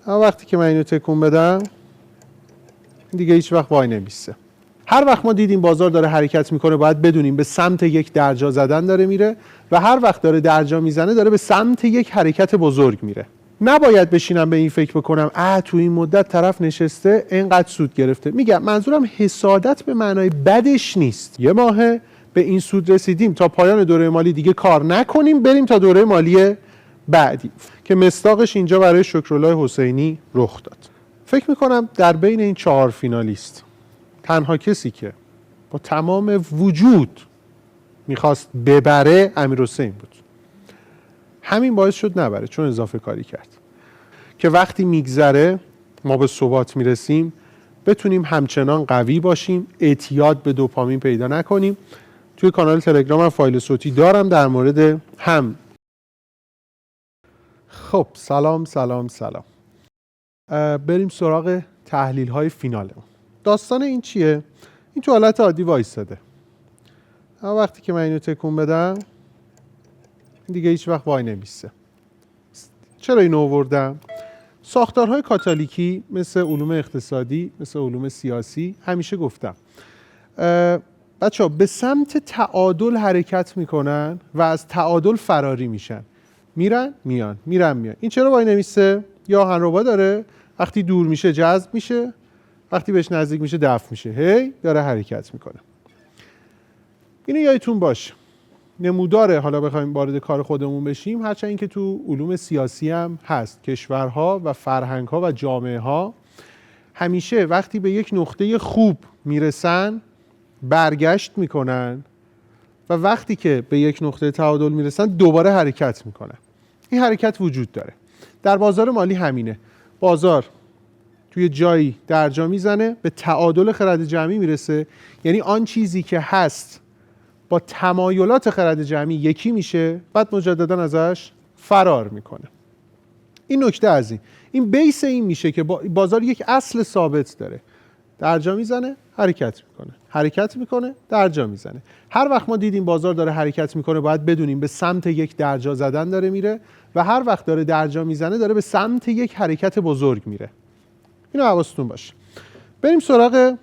وقتی که من اینو تکون بدم دیگه هیچ وقت وای نمیسته. هر وقت ما دیدیم بازار داره حرکت میکنه باید بدونیم به سمت یک درجا زدن داره میره و هر وقت داره درجا میزنه داره به سمت یک حرکت بزرگ میره. نباید بشینم به این فکر بکنم تو این مدت طرف نشسته اینقدر سود گرفته. میگم منظورم حسادت به معنای بدش نیست. یه ماه به این سود رسیدیم تا پایان دوره مالی دیگه کار نکنیم بریم تا دوره مالی بعدی که مصداقش اینجا برای شکرالله حسینی رخ داد. فکر میکنم در بین این 4 فینالیست تنها کسی که با تمام وجود میخواست ببره امیرحسین بود. همین باعث شد نبره چون اضافه کاری کرد که وقتی میگذره ما به ثبات میرسیم بتونیم همچنان قوی باشیم، اعتیاد به دوپامین پیدا نکنیم. توی کانال تلگرام فایل صوتی دارم در مورد هم. خب سلام. بریم سراغ تحلیل های فینالمون. داستان این چیه؟ این تو حالت عادی وایستاده. وقتی که من اینو تکون بدم دیگه هیچ وقت وای نمیسته. چرا اینو آوردم؟ ساختارهای کاتالیکی مثل علوم اقتصادی، مثل علوم سیاسی همیشه گفتم بچه‌ها به سمت تعادل حرکت میکنن و از تعادل فراری میشن. میرن میان. این چرا وای نمیسته؟ یا آهنربا داره وقتی دور میشه جذب میشه، وقتی بهش نزدیک میشه دفع میشه، هی داره حرکت میکنه. اینو یادتون باشه. نموداره حالا بخوایم وارد کار خودمون بشیم هرچند اینکه تو علوم سیاسی هم هست. کشورها و فرهنگها و جامعه ها همیشه وقتی به یک نقطه خوب میرسن برگشت میکنن و وقتی که به یک نقطه تعادل میرسن دوباره حرکت میکنن. این حرکت وجود داره. در بازار مالی همینه. بازار توی جایی درجا میزنه به تعادل خرد جمعی میرسه، یعنی آن چیزی که هست با تمایلات خرد جمعی یکی میشه بعد مجددا ازش فرار میکنه. این نکته از این بیس این میشه که بازار یک اصل ثابت داره. درجا میزنه حرکت میکنه درجا میزنه. هر وقت ما دیدیم بازار داره حرکت میکنه باید بدونیم به سمت یک درجا زدن داره میره و هر وقت داره درجا میزنه داره به سمت یک حرکت بزرگ میره. اینو حواستون باشه. بریم سراغ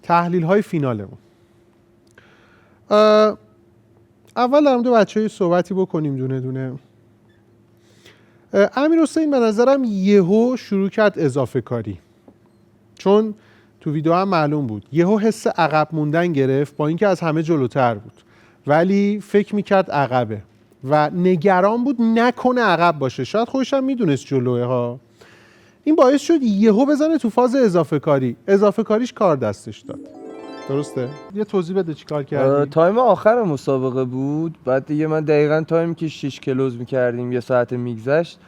تحلیل های فینالمون. اول در مورد بچه‌های صحبتی بکنیم دونه دونه. امیرحسین به نظرم یهو شروع کرد اضافه کاری، چون تو ویدیو هم معلوم بود یهو حس عقب موندن گرفت با اینکه از همه جلوتر بود ولی فکر میکرد عقبه و نگران بود نکنه عقب باشه. شاید خودش هم میدونست جلوه ها. این باعث شد یهو بزنه تو فاز اضافه کاری. اضافه کاریش کار دستش داد. درسته؟ یه توضیح بده چی کار کردی؟ تایم آخر مسابقه بود. بعد دیگه من دقیقاً تایم که 6 کلوز میکردیم یه ساعت میگذشت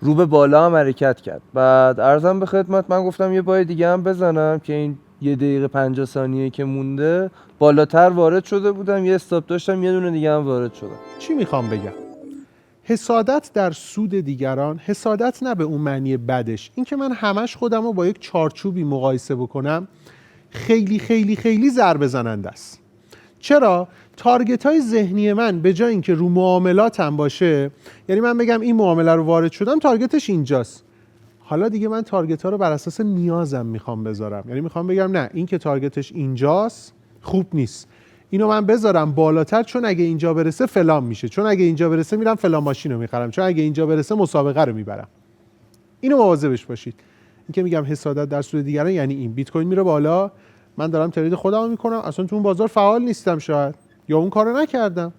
رو به بالا هم حرکت کرد. بعد عرضم به خدمت من گفتم یه بار دیگه هم بزنم که این 1 دقیقه 50 ثانیه که مونده بالاتر وارد شده بودم، یه استاپ داشتم یه دونه دیگه هم وارد شدم. چی میخوام بگم؟ حسادت در سود دیگران، حسادت نه به اون معنی بدش. این که من همش خودم رو با یک چارچوبی مقایسه بکنم خیلی خیلی خیلی ضربه زننده است. چرا؟ تارگت های ذهنی من به جای اینکه رو معاملاتم باشه، یعنی من بگم این معامله رو وارد شدم تارگتش اینجاست، حالا دیگه من تارگت ها رو بر اساس نیازم میخوام بذارم. یعنی میخوام بگم نه این که تارگتش اینجاست خوب نیست، اینو من بذارم بالاتر چون اگه اینجا برسه فلان میشه، چون اگه اینجا برسه میرم فلان ماشین رو میخرم، چون اگه اینجا برسه مسابقه رو میبرم. اینو مواظبش باشید. این که میگم حسادت در سود دیگران یعنی این بیت کوین میره بالا، من دارم ترید خودم میکنم، اصلا تو اون بازار فعال نیستم شاید یا اون کارو نکردم.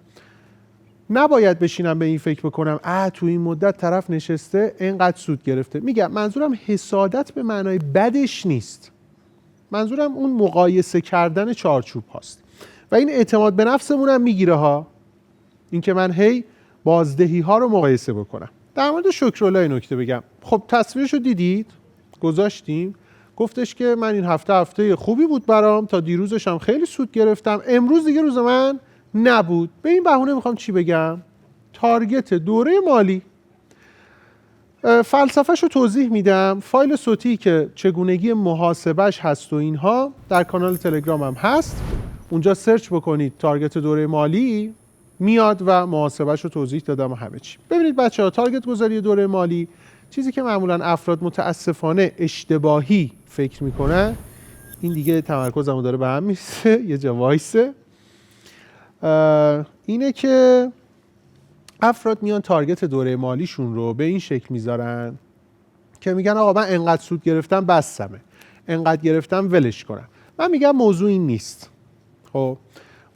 نباید بشینم به این فکر بکنم تو این مدت طرف نشسته اینقدر سود گرفته. میگم منظورم حسادت به معنای بدش نیست. منظورم اون مقایسه کردن چارچوب هاست و این اعتماد به نفسمون هم میگیره ها. این که من هی بازدهی ها رو مقایسه بکنم. در مورد شکرالله نکته بگم. خب تصویرشو دیدید؟ گذاشتیم. گفتش که من این هفته خوبی بود برام، تا دیروزش هم خیلی سود گرفتم، امروز دیگه روز من نبود. به این بهونه میخوام چی بگم؟ تارگت دوره مالی. فلسفه‌شو توضیح میدم. فایل صوتی که چگونگی محاسبش هست و اینها در کانال تلگرام هم هست. اونجا سرچ بکنید تارگت دوره مالی میاد و محاسبهش رو توضیح دادم و همه چی. ببینید بچه‌ها، تارگت گذاری دوره مالی چیزی که معمولا افراد متاسفانه اشتباهی فکر میکنن، این دیگه تمرکزمو داره به هم میسه یه جا وایسه، اینه که افراد میان تارگت دوره مالیشون رو به این شکل میذارن که میگن آقا من انقدر سود گرفتم بسمه، انقدر گرفتم ولش کنم. من میگم موضوع این نیست. خب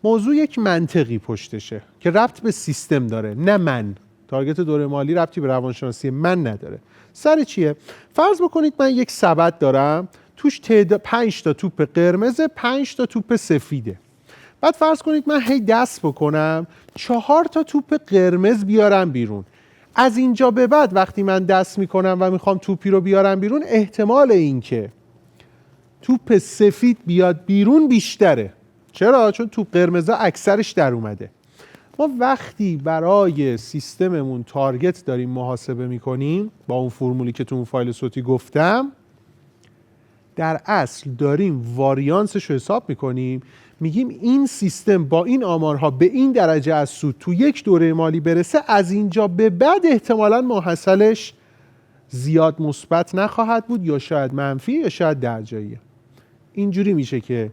موضوع یک منطقی پشتشه که ربط به سیستم داره، نه من. تارگت دوره مالی ربطی به روانشناسی من نداره. سر چیه؟ فرض بکنید من یک سبد دارم توش 5 تا توپ قرمز، 5 تا توپ سفیده. بعد فرض کنید من هی دست بکنم 4 تا توپ قرمز بیارم بیرون. از اینجا به بعد وقتی من دست میکنم و میخوام توپی رو بیارم بیرون، احتمال این که توپ سفید بیاد بیرون بیشتره. چرا؟ چون توپ قرمزا اکثرش در اومده. ما وقتی برای سیستممون تارگت داریم محاسبه میکنیم با اون فرمولی که تو اون فایل صوتی گفتم، در اصل داریم واریانسش رو حساب میکنیم، میگیم این سیستم با این آمارها به این درجه از سود تو یک دوره مالی برسه، از اینجا به بعد احتمالاً محصلش زیاد مثبت نخواهد بود یا شاید منفی یا شاید درجاییه. اینجوری میشه که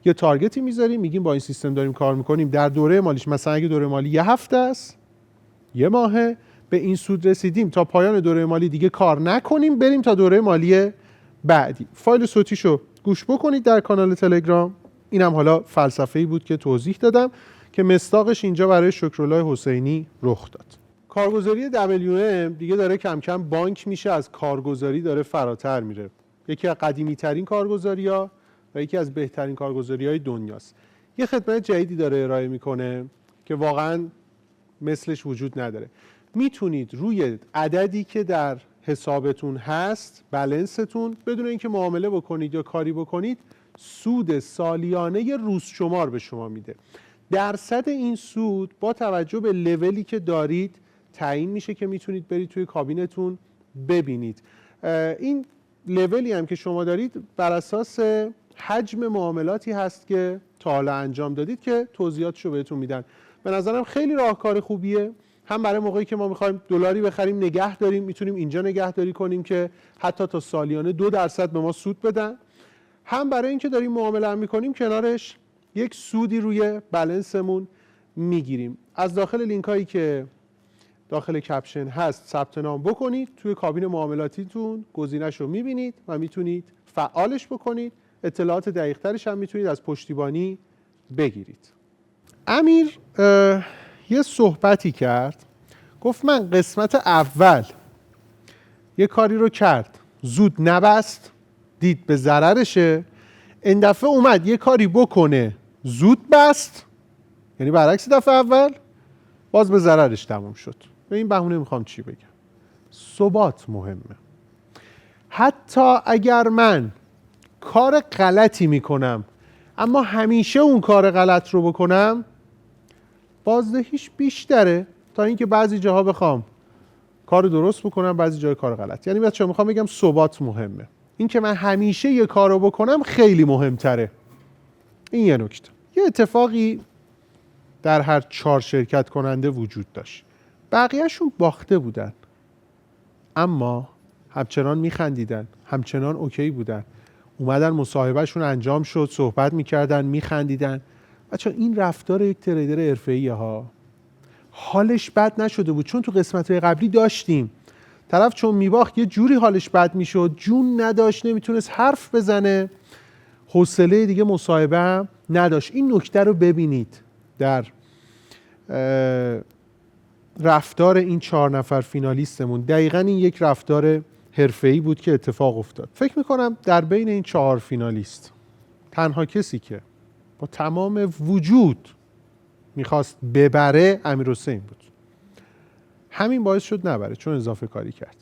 یه تارگتی میذاریم، میگیم با این سیستم داریم کار میکنیم، در دوره مالیش مثلا اگه دوره مالی یه هفته است، یه ماهه، به این سود رسیدیم تا پایان دوره مالی دیگه کار نکنیم، بریم تا دوره مالی بعدی. فایل صوتیشو گوش بکنید در کانال تلگرام. اینم حالا فلسفه‌ای بود که توضیح دادم که مصداقش اینجا برای شکرالله حسینی رخ داد. کارگزاری WM دیگه داره کم کم بانک میشه، از کارگزاری داره فراتر میره. یکی از قدیمی ترین کارگزاری‌ها و یکی از بهترین کارگزاری‌های دنیاست. یه خدمت جدیدی داره ارائه میکنه که واقعاً مثلش وجود نداره. میتونید روی عددی که در حسابتون هست، بلنستون، بدون اینکه معامله بکنید یا کاری بکنید، سود سالیانه روز شمار به شما میده. درصد این سود با توجه به لولی که دارید تعیین میشه که میتونید برید توی کابینتون ببینید. این لولی هم که شما دارید بر اساس حجم معاملاتی هست که تا حالا انجام دادید که توضیحاتشو بهتون میدن. به نظرم خیلی راهکار خوبیه. هم برای موقعی که ما میخوایم دلاری بخریم نگه داریم، میتونیم اینجا نگهداری کنیم که حتی تا سالیانه 2% به ما سود بدن. هم برای اینکه داریم معامله هم میکنیم کنارش یک سودی روی بلنسمون میگیریم. از داخل لینک هایی که داخل کپشن هست ثبت نام بکنید، توی کابین معاملاتیتون گزینش رو میبینید و میتونید فعالش بکنید. اطلاعات دقیق ترش هم میتونید از پشتیبانی بگیرید. امیر یه صحبتی کرد، گفت من قسمت اول یه کاری رو کرد، زود نبست، دید به ضررشه، این دفعه اومد یه کاری بکنه زود بست، یعنی برعکس دفعه اول، باز به ضررش تموم شد. به این بهونه میخوام چی بگم؟ ثبات مهمه. حتی اگر من کار غلطی میکنم اما همیشه اون کار غلط رو بکنم، بازدهیش بیشتره تا اینکه بعضی جاها بخوام کار درست بکنم، بعضی جاها کار غلط. یعنی بچه‌ها میخوام بگم ثبات مهمه. این که من همیشه یه کار رو بکنم خیلی مهمتره. این یه نکته. یه اتفاقی در هر 4 شرکت کننده وجود داشت. بقیه‌شون باخته بودن، اما همچنان میخندیدن، همچنان اوکی بودن. اومدن مصاحبهشون انجام شد، صحبت میکردن، میخندیدن. بچه‌ها این رفتار یک تریدر حرفه‌ایه ها. حالش بد نشده بود، چون تو قسمت‌های قبلی داشتیم طرف چون میباخت یه جوری حالش بد میشد، جون نداشت، نمیتونست حرف بزنه، حوصله دیگه مصاحبه هم نداشت. این نکته رو ببینید در رفتار این 4 نفر فینالیستمون. دقیقاً این یک رفتار حرفه‌ای بود که اتفاق افتاد. فکر میکنم در بین این 4 فینالیست تنها کسی که با تمام وجود میخواست ببره امیرحسین بود. همین باعث شد نبره، چون اضافه کاری کرد.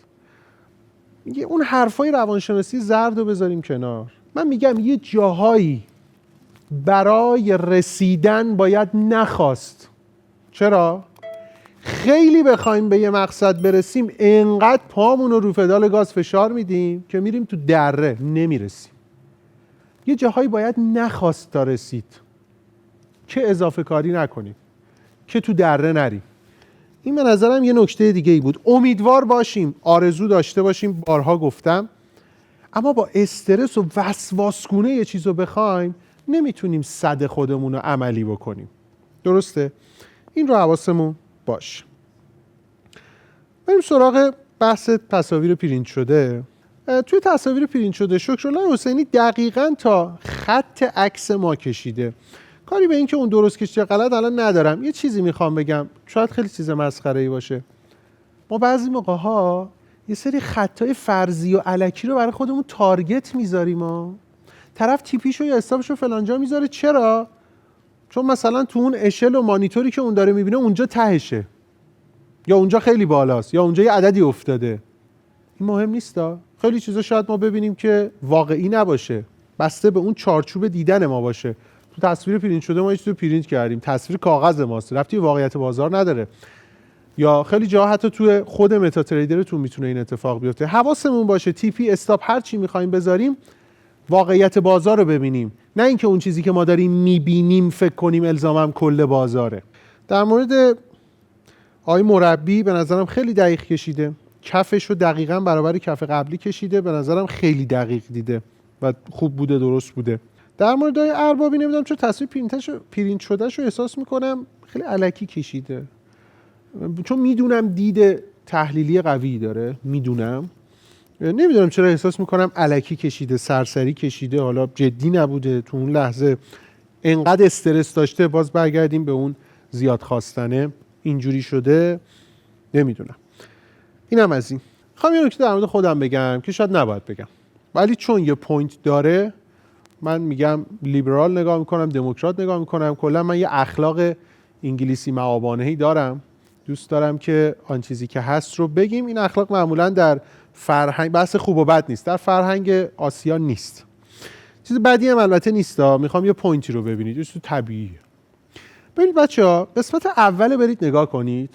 میگه اون حرفای روانشناسی زرد رو بذاریم کنار. من میگم یه جاهایی برای رسیدن باید نخواست. چرا؟ خیلی بخوایم به یه مقصد برسیم انقدر پامون رو پدال گاز فشار میدیم که میریم تو دره، نمیرسیم. یه جاهایی باید نخواست تا رسید، که اضافه کاری نکنیم، که تو دره نریم. این به نظرم یه نکته دیگه ای بود. امیدوار باشیم، آرزو داشته باشیم، بارها گفتم، اما با استرس و وسواسگونه یه چیز رو بخوایم نمیتونیم صد خودمون رو عملی بکنیم. درسته؟ این رو حواسمون باش. بریم سراغ بحث تصاویر پرینت شده. توی تصاویر پرینت شده شکرالله حسینی دقیقاً تا خط عکس ما کشیده. کاری به این که اون درست کشیده غلط الان ندارم. یه چیزی میخوام بگم، شاید خیلی چیز مسخره‌ای باشه. ما بعضی موقع‌ها یه سری خطای فرضی و الکی رو برای خودمون تارگت میذاریم. طرف تیپیشو یا حسابشو فلانجا میذاره. چرا؟ چون مثلا تو اون اشل و مانیتوری که اون داره میبینه اونجا تهشه، یا اونجا خیلی بالاست، یا اونجا یه عددی افتاده. این مهم نیستا. خیلی چیزا شاید ما ببینیم که واقعی نباشه، بسته به اون چارچوب دیدن ما باشه. تو تصویر پرینت شده ما یه چیزی پرینت کردیم، تصویر کاغذ ماست، ربطی به واقعیت بازار نداره. یا خیلی جا حتی تو خود متا تریدرتون میتونه این اتفاق بیفته. حواسمون باشه TP استاپ هر چی می‌خوایم بذاریم واقعیت بازار رو ببینیم، نه اینکه اون چیزی که ما داریم می‌بینیم فکر کنیم الزاماً کل بازاره. در مورد آقای مربی به نظرم خیلی دقیق کشیده، کفش رو دقیقاً برابر کف قبلی کشیده، به نظرم خیلی دقیق دیده و خوب بوده، درست بوده. در مورد آقای اربابی نمیدونم چون تصویر پرینت شدهش رو احساس میکنم خیلی الکی کشیده، چون میدونم دید تحلیلی قوی داره، نمیدونم چرا احساس میکنم الکی کشیده، سرسری کشیده، حالا جدی نبوده، تو اون لحظه انقدر استرس داشته، باز برگردیم به اون زیاد خواستنه اینجوری شده، نمیدونم. اینم از این. خواهم یه نکته در مورد خودم بگم که شاید نباید بگم، ولی چون یه پوینت داره من میگم لیبرال نگاه میکنم، دموکرات نگاه میکنم. کلا من یه اخلاق انگلیسی معابانه‌ای دارم، دوست دارم که آن چیزی که هست رو بگیم. این اخلاق معمولا در فرهنگ، بحث خوب و بد نیست، در فرهنگ آسیا نیست. چیز بدی هم البته نیستا، میخوام یه پوینتی رو ببینید، چیز طبیعیه. ببینید بچه‌ها، قسمت اول برید نگاه کنید.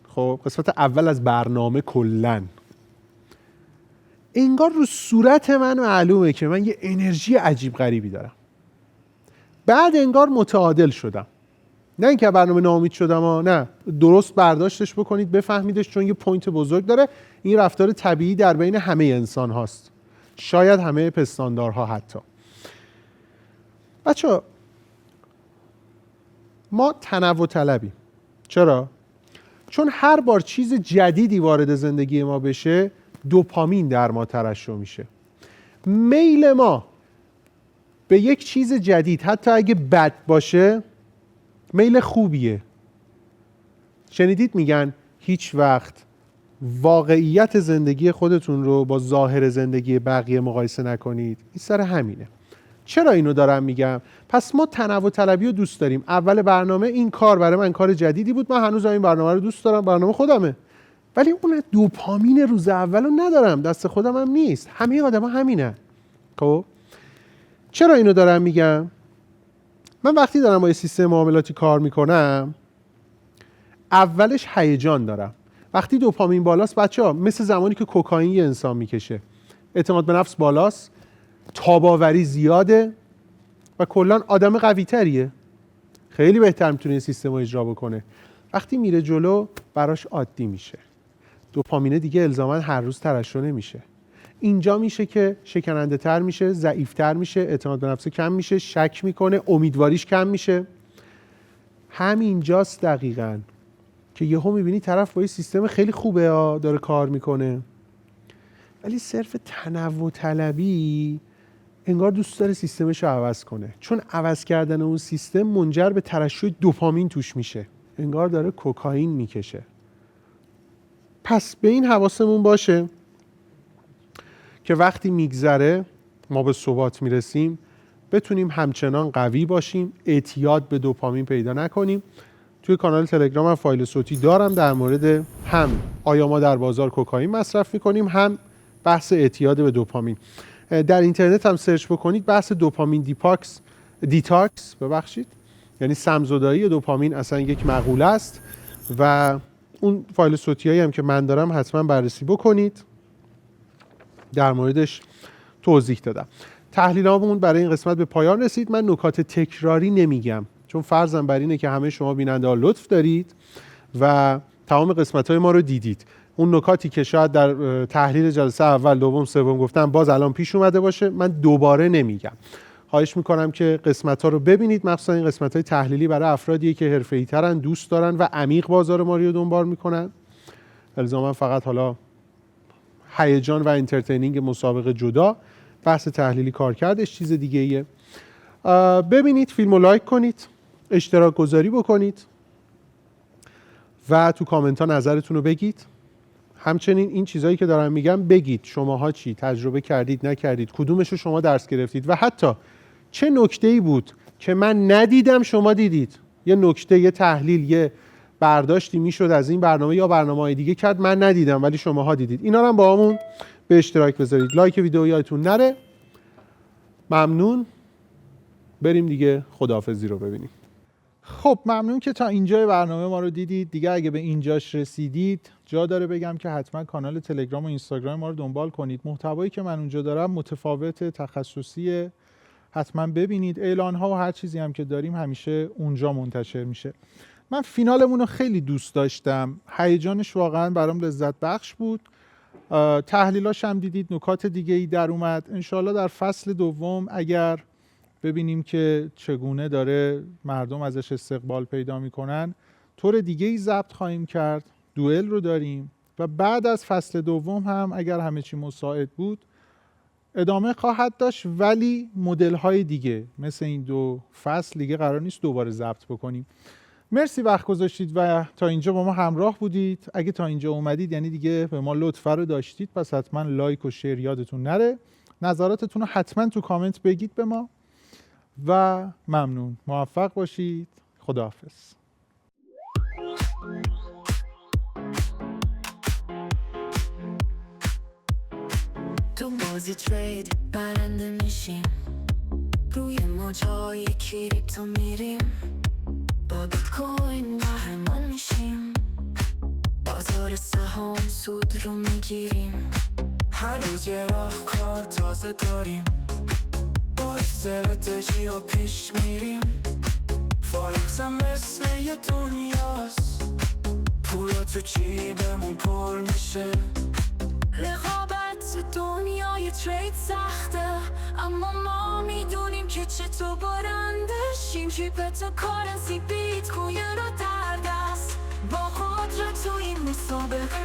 خب قسمت اول از برنامه کلن انگار رو صورت من معلومه که من یه انرژی عجیب غریبی دارم. بعد انگار متعادل شدم، نه اینکه برنامه ناامید شدم، نه، درست برداشتش بکنید، بفهمیدش، چون یه پوینت بزرگ داره. این رفتار طبیعی در بین همه انسان هاست، شاید همه پستاندارها حتی. بچه ما تنوع طلبیم. چرا؟ چون هر بار چیز جدیدی وارد زندگی ما بشه دوپامین در ما ترشح میشه. میل ما به یک چیز جدید حتی اگه بد باشه میل خوبیه. شنیدید میگن هیچ وقت واقعیت زندگی خودتون رو با ظاهر زندگی بقیه مقایسه نکنید. این سر همینه. چرا اینو دارم میگم؟ پس ما تنوع طلبی رو دوست داریم. اول برنامه این کار برای من کار جدیدی بود، من هنوز این برنامه رو دوست دارم، برنامه خودمه، ولی اون دوپامین روز اول رو ندارم، دست خودم هم نیست. همه آدما همینه. خب چرا اینو دارم میگم؟ من وقتی دارم با یه سیستم معاملاتی کار میکنم اولش هیجان دارم. وقتی دوپامین بالاست بچه‌ها، مثل زمانی که کوکائین یه انسان میکشه، اعتماد به نفس بالاست، تاباوری زیاده و کلا آدم قوی تریه، خیلی بهتر میتونه این سیستم رو اجرا بکنه. وقتی میره جلو براش عادی میشه، دوپامینه دیگه الزاما هر روز ترشح نمیشه. اینجا میشه که شکننده تر میشه، ضعیفتر میشه، اعتماد به نفس کم میشه، شک میکنه، امیدواریش کم میشه. همینجاست دقیقاً که یهو میبینی طرف با یه سیستم خیلی خوبه داره کار میکنه، ولی صرف تنوع طلبی انگار دوست داره سیستمش رو عوض کنه، چون عوض کردن اون سیستم منجر به ترشح دوپامین توش میشه، انگار داره کوکائین میکشه. پس به این حواسمون باشه که وقتی میگذره ما به ثبات میرسیم بتونیم همچنان قوی باشیم، اعتیاد به دوپامین پیدا نکنیم. توی کانال تلگرام هم فایل صوتی دارم در مورد هم آیا ما در بازار کوکائین مصرف میکنیم، هم بحث اعتیاد به دوپامین. در اینترنت هم سرچ بکنید بحث دوپامین دیتاکس یعنی سمزدایی دوپامین اصلا یک مقوله است و اون فایل صوتی هایی هم که من دارم حتما بررسی بکنید، در موردش توضیح دادم. تحلیلامون برای این قسمت به پایان رسید. من نکات تکراری نمیگم، چون فرضم بر اینه که همه شما بیننده ها لطف دارید و تمام قسمت های ما رو دیدید. اون نکاتی که شاید در تحلیل جلسه اول، دوم، سوم گفتم باز الان پیش اومده باشه، من دوباره نمیگم. خواهش میکنم که قسمت ها رو ببینید، مخصوصا این قسمت های تحلیلی برای افرادیه که حرفه‌ای ترن، دوست دارن و عمیق بازار مالی رو دنبال میکنن. الزاما فقط حالا هیجان و انترتینینگ مسابقه جدا، بحث تحلیلی کارکردش چیز دیگه ایه. ببینید، فیلم رو لایک کنید، اشتراک گذاری بکنید و تو کامنت ها نظرتون رو بگید. همچنین این چیزایی که دارم میگم بگید شماها چی تجربه کردید، نکردید، کدومش رو شما درس گرفتید و حتی چه نکته‌ای بود که من ندیدم شما دیدید. یه نکته، یه تحلیل، یه برداشتی میشد از این برنامه یا برنامه‌های دیگه کرد من ندیدم ولی شماها دیدید. اینا رو هم با همون به اشتراک بذارید. لایک ویدیو یادتون نره. ممنون. بریم دیگه خداحافظی رو ببینیم. خب ممنون که تا اینجای برنامه ما رو دیدید. دیگه اگه به اینجاش رسیدید جا داره بگم که حتما کانال تلگرام و اینستاگرام ما رو دنبال کنید. محتوایی که من اونجا دارم متفاوت، تخصصیه، حتما ببینید. اعلان‌ها و هر چیزی هم که داریم همیشه اونجا منتشر میشه. من فینالمون رو خیلی دوست داشتم، هیجانش واقعا برام لذت بخش بود. تحلیلاش هم دیدید، نکات دیگه ای در اومد. انشالله در فصل دوم اگر ببینیم که چگونه داره مردم ازش استقبال پیدا میکنن، طور دیگه ای ضبط خواهیم کرد. دوئل رو داریم و بعد از فصل دوم هم اگر همه چی مساعد بود ادامه خواهد داشت، ولی مدل های دیگه. مثل این 2 فصل دیگه قرار نیست دوباره ضبط بکنیم. مرسی وقت گذاشتید و تا اینجا با ما همراه بودید. اگه تا اینجا اومدید یعنی دیگه به ما لطفه رو داشتید، پس حتما لایک و شیر یادتون نره. نظراتتون رو حتما تو کامنت بگید به ما و ممنون. موفق باشید. خداحافظ. تو بازی ترید برنده میشیم، روی موجای کریپتو میریم، با بیت کوین قهرمان میشیم، بازار سهام سود رو میگیریم، هر روز یه راهکار تازه داریم، با استراتژی و پیش میریم. فارکس هم مثل یه دنیاست، پولا تو جیبمون پر میشه. رقابت دنیای ترید سخته، اما ما میدونیم که چطور برنده شیم. کریپتو کارنسی بیت کوین رو در دست، با قدرت تو این مسابقه